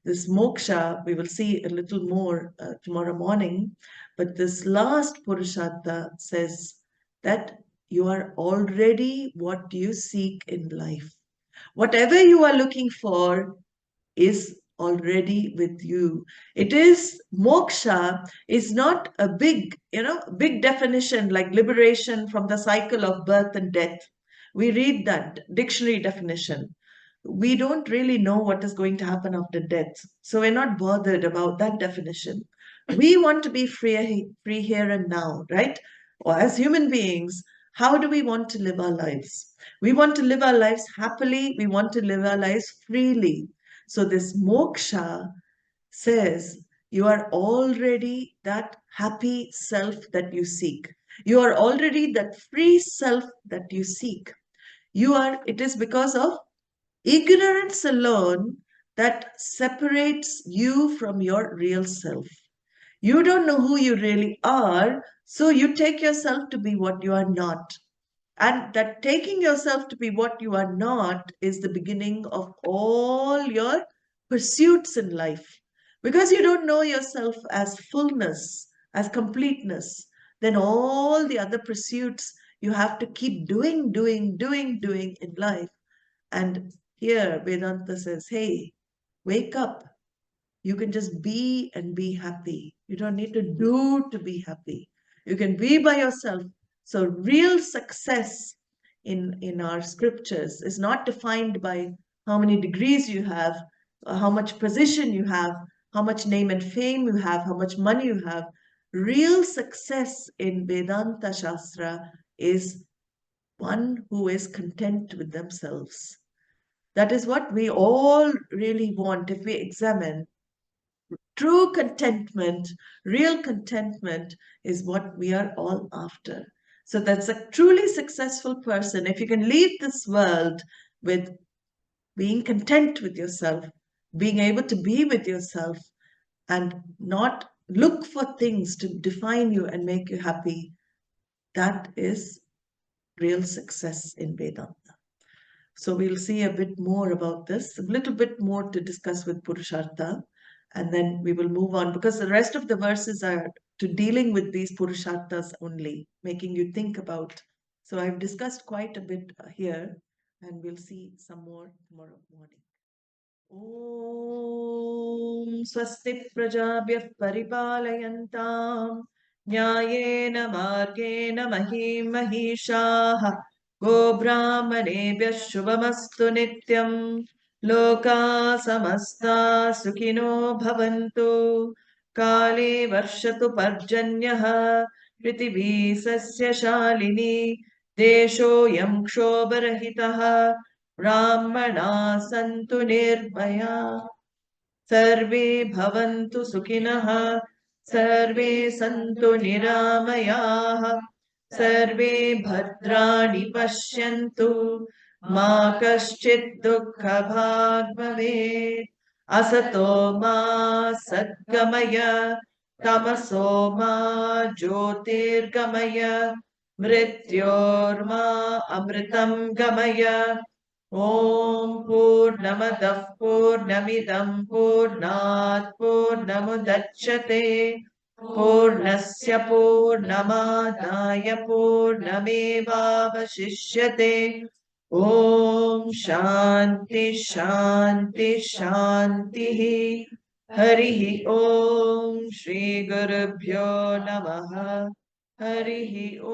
this moksha, we will see a little more tomorrow morning. But this last Purushartha says that you are already what you seek in life. Whatever you are looking for is already with you. It is moksha is not a big definition like liberation from the cycle of birth and death. We read that dictionary definition. We don't really know what is going to happen after death. So we're not bothered about that definition. We want to be free here and now, right? Or as human beings, how do we want to live our lives? We want to live our lives happily. We want to live our lives freely. So this moksha says you are already that happy self that you seek. You are already that free self that you seek. It is because of ignorance alone that separates you from your real self. You don't know who you really are, so you take yourself to be what you are not. And that taking yourself to be what you are not is the beginning of all your pursuits in life. Because you don't know yourself as fullness, as completeness, then all the other pursuits you have to keep doing in life. And here Vedanta says, hey, wake up. You can just be and be happy. You don't need to do to be happy. You can be by yourself. So real success in our scriptures is not defined by how many degrees you have, how much position you have, how much name and fame you have, how much money you have. Real success in Vedanta Shastra is one who is content with themselves. That is what we all really want if we examine. True contentment, real contentment is what we are all after. So that's a truly successful person. If you can leave this world with being content with yourself, being able to be with yourself, and not look for things to define you and make you happy, that is real success in Vedanta. So we'll see a bit more about this, a little bit more to discuss with Purushartha, and then we will move on because the rest of the verses are to dealing with these Purusharthas only, making you think about. So I've discussed quite a bit here, and we'll see some more tomorrow morning. ॐ स्वस्ति प्रजाभ्यः परिपालयन्ताम् न्यायेन मार्गेण महीं महिषाः गोब्राह्मणेभ्यः शुभमस्तु नित्यम् लोकाः समस्ताः सुखिनो भवन्तु काले वर्षतु पर्जन्यः पृथिवी सस्यशालिनी देशोऽयं क्षोभरहितः ब्राह्मणाः सन्तु निर्भयाः सर्वे भवन्तु सुखिनः सर्वे सन्तु निरामयाः सर्वे भद्राणि पश्यन्तु मा कश्चित् दुःखभाग् भवेत् असतो मा सद्गमय तमसो मा ज्योतिर्गमय मृत्योर्मा अमृतं गमय ॐ पूर्णमदः पूर्णमिदं पूर्णात् पूर्णमुदच्यते पूर्णस्य पूर्णमादाय पूर्णमेवावशिष्यते ॐ शान्ति शान्ति शान्तिः हरिः ॐ श्रीगुरुभ्यो नमः हरिः ॐ